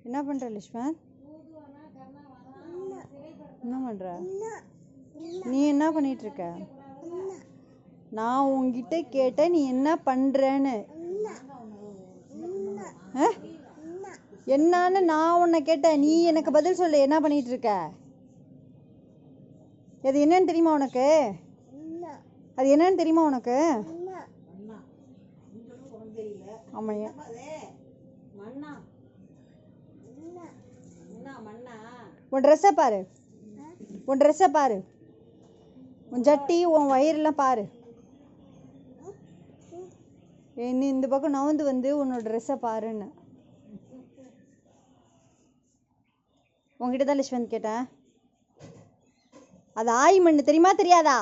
என்ன பண்ற லிஷ்வன்? என்ன பண்ற? நீ என்ன பண்ணிட்டு இருக்க? நான் உன்கிட்ட கேட்ட நீ என்ன பண்றன்னு. என்னன்னு நான் உன்னை கேட்டேன், நீ எனக்கு பதில் சொல்லு. என்ன பண்ணிட்டு இருக்க? அது என்னன்னு தெரியுமா உனக்கு? அது என்னன்னு தெரியுமா உனக்கு? ஆமாய்யா, உன் ட்ரெஸ்ஸை பாரு, உன் ட்ரெஸ்ஸை பாரு, உன் ஜட்டி, உன் வயிறுலாம் பாரு. நீ இந்த பக்கம் நவுந்து வந்து உன்னோட ட்ரெஸ்ஸை பாருன்னு உங்ககிட்ட தான் லிஷ்வந்த் கேட்டேன். அது ஆய் மண்ணு தெரியுமா தெரியாதா?